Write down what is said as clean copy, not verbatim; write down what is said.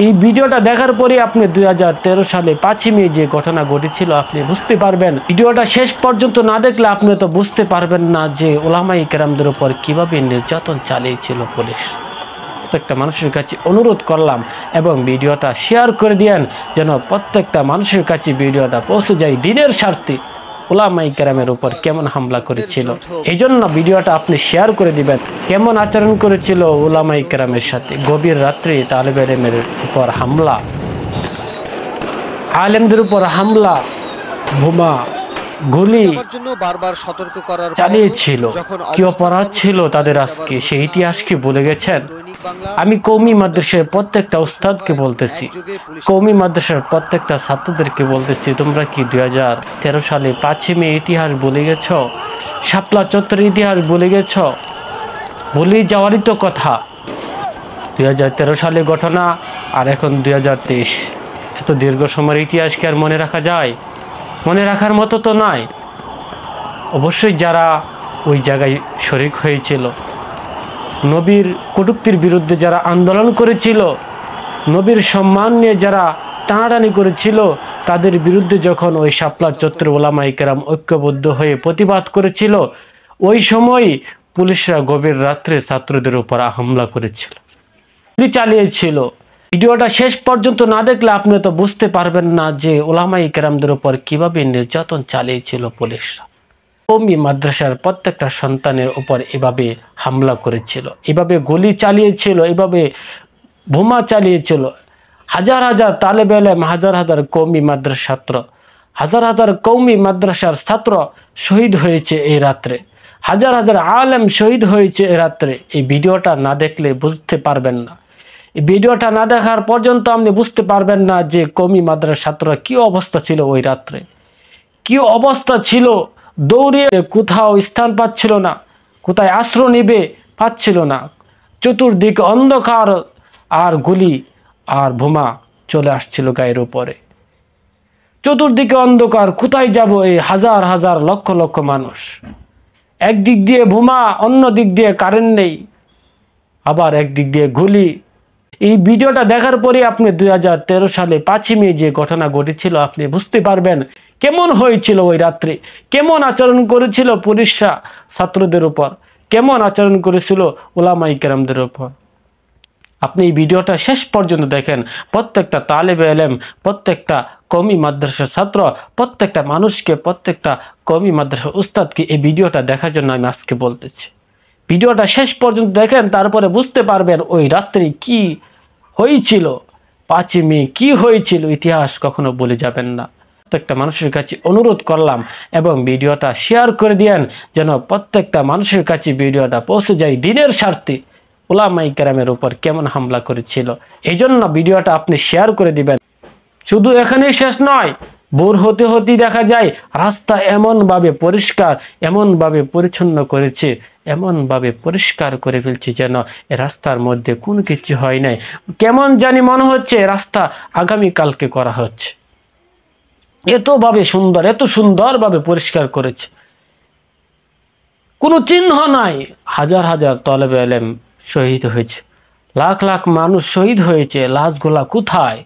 এই ভিডিওটা দেখার পরে আপনি 2013 সালে 5ই মে যে ঘটনা ঘটেছিল আপনি বুঝতে পারবেন। ভিডিওটা শেষ পর্যন্ত না দেখলে আপনি তো বুঝতে পারবেন না যে উলামায়ে কেরামদের উপর কিভাবে নির্যাতন চালিয়েছিল পুলিশ। প্রত্যেকটা মানুষের কাছে অনুরোধ করলাম এবং ভিডিওটা শেয়ার করে দিয়েন যেন প্রত্যেকটা মানুষের কাছে ভিডিওটা পৌঁছে যায় দিনের স্বার্থে উলামায়ে কেরামের উপর কেমন হামলা করেছিল। এই জন্য ভিডিওটা আপনি শেয়ার করে দিবেন। কেমন আচরণ করেছিল উলামায়ে কেরামের সাথে, গভীর রাত্রে তালেব ইলমের উপর হামলা, আলেমদের উপর হামলা, বোমা গুলি চালিয়েছিল। কি অপরাধ ছিল তাদের আজকে সেই ইতিহাসকে ভুলে গেছেন। আমি কওমি মাদ্রাসার প্রত্যেকটা উস্তাদকে বলতেছি, কওমি মাদ্রাসার প্রত্যেকটা ছাত্রদেরকে বলতেছি, তোমরা কি 2013 সালে 5ই মে ইতিহাস ভুলে গেছ? শাপলা চত্বরের ইতিহাস ভুলে গেছ? ভুলে যাওয়ারই তো কথা। 2013 সালে ঘটনা আর এখন 2023, এত দীর্ঘ সময়ের ইতিহাসকে আর মনে রাখা যায়? মনে রাখার মতো তো নয়। অবশ্যই যারা ওই জায়গায় শরিক হয়েছিল, নবীর কটূক্তির বিরুদ্ধে যারা আন্দোলন করেছিল, নবীর সম্মান নিয়ে যারা টানাটানি করেছিল, তাদের বিরুদ্ধে যখন ওই শাপলা চত্বরে উলামায়ে কেরাম ঐক্যবদ্ধ হয়ে প্রতিবাদ করেছিল, ওই সময় পুলিশরা গভীর রাত্রে ছাত্রদের উপর হামলা করেছিল, গুলি চালিয়েছিল। ভিডিওটা শেষ পর্যন্ত না দেখলে আপনি তো বুঝতে পারবেন না যে উলামায়ে কেরামদের উপর কিভাবে নির্যাতন চালিয়েছিল পুলিশরা। কওমি মাদ্রাসার প্রত্যেকটা সন্তানের উপর এভাবে হামলা করেছিল, এভাবে গুলি চালিয়েছিল, এভাবে বোমা চালিয়েছিল। হাজার হাজার তালেব ইলম, হাজার হাজার কওমি মাদ্রাসার ছাত্র, হাজার হাজার কওমি মাদ্রাসার ছাত্র শহীদ হয়েছে এই রাত্রে, হাজার হাজার আলেম শহীদ হয়েছে এই রাত্রে। এই ভিডিওটা না দেখলে বুঝতে পারবেন না। এই ভিডিওটা না দেখার পর্যন্ত আপনি বুঝতে পারবেন না যে কওমি মাদ্রাসার ছাত্ররা কি অবস্থা ছিল ওই রাত্রে, কি অবস্থা ছিল। দৌড়িয়ে কোথাও স্থান পাচ্ছিল না, কোথায় আশ্রয় নেবে পাচ্ছিল না। চতুর্দিকে অন্ধকার আর গুলি আর বোমা চলে আসছিল গায়ের উপরে। চতুর্দিকে অন্ধকার, কোথায় যাব এই হাজার হাজার লক্ষ লক্ষ মানুষ? একদিক দিয়ে বোমা, অন্য দিক দিয়ে কারেন্ট নেই, আবার একদিক দিয়ে গুলি। এই ভিডিওটা দেখার পরে আপনি 2013 সালে 5ই মে যে ঘটনা ঘটেছিল আপনি বুঝতে পারবেন কেমন হয়েছিল ওই রাত্রে, কেমন আচরণ করেছিল পুলিশরা ছাত্রদের উপর, কেমন আচরণ করেছিল উলামায়ে কেরামদের উপর। আপনি এই ভিডিওটা শেষ পর্যন্ত দেখেন। প্রত্যেকটা তালেব ইলম, প্রত্যেকটা কওমি মাদ্রাসার ছাত্র, প্রত্যেকটা মানুষকে, প্রত্যেকটা কওমি মাদ্রাসার উস্তাদকে এই ভিডিওটা দেখার জন্য আমি আজকে বলতেছি। ভিডিওটা শেষ পর্যন্ত দেখেন, তারপরে বুঝতে পারবেন ওই রাত্রে কি হয়েছিল, 5ই মে কি হয়েছিল। ইতিহাস কখনো ভুলে যাবেন না। প্রত্যেকটা মানুষের কাছে অনুরোধ করলাম এবং ভিডিওটা শেয়ার করে দিয়েন যেন প্রত্যেকটা মানুষের কাছে ভিডিওটা পৌঁছে যায় দিনের স্বার্থে উলামায়ে কেরামের উপর কেমন হামলা করেছিল। এই জন্য ভিডিওটা আপনি শেয়ার করে দিবেন। শুধু এখানেই শেষ নয়, ভোর হতে হতেই দেখা যায় রাস্তা এমনভাবে পরিষ্কার, এমনভাবে পরিচ্ছন্ন করেছে, এমনভাবে পরিষ্কার করে ফেলছে যেন এ রাস্তার মধ্যে কোনো কিছু হয় নাই। কেমন জানি মনে হচ্ছে রাস্তা আগামীকালকে করা হচ্ছে। এতভাবে সুন্দর, এত সুন্দরভাবে পরিষ্কার করেছে, কোনো চিহ্ন নাই। হাজার হাজার তালেব ইলম শহীদ হয়েছে, লাখ লাখ মানুষ শহীদ হয়েছে, লাশগুলা কোথায়?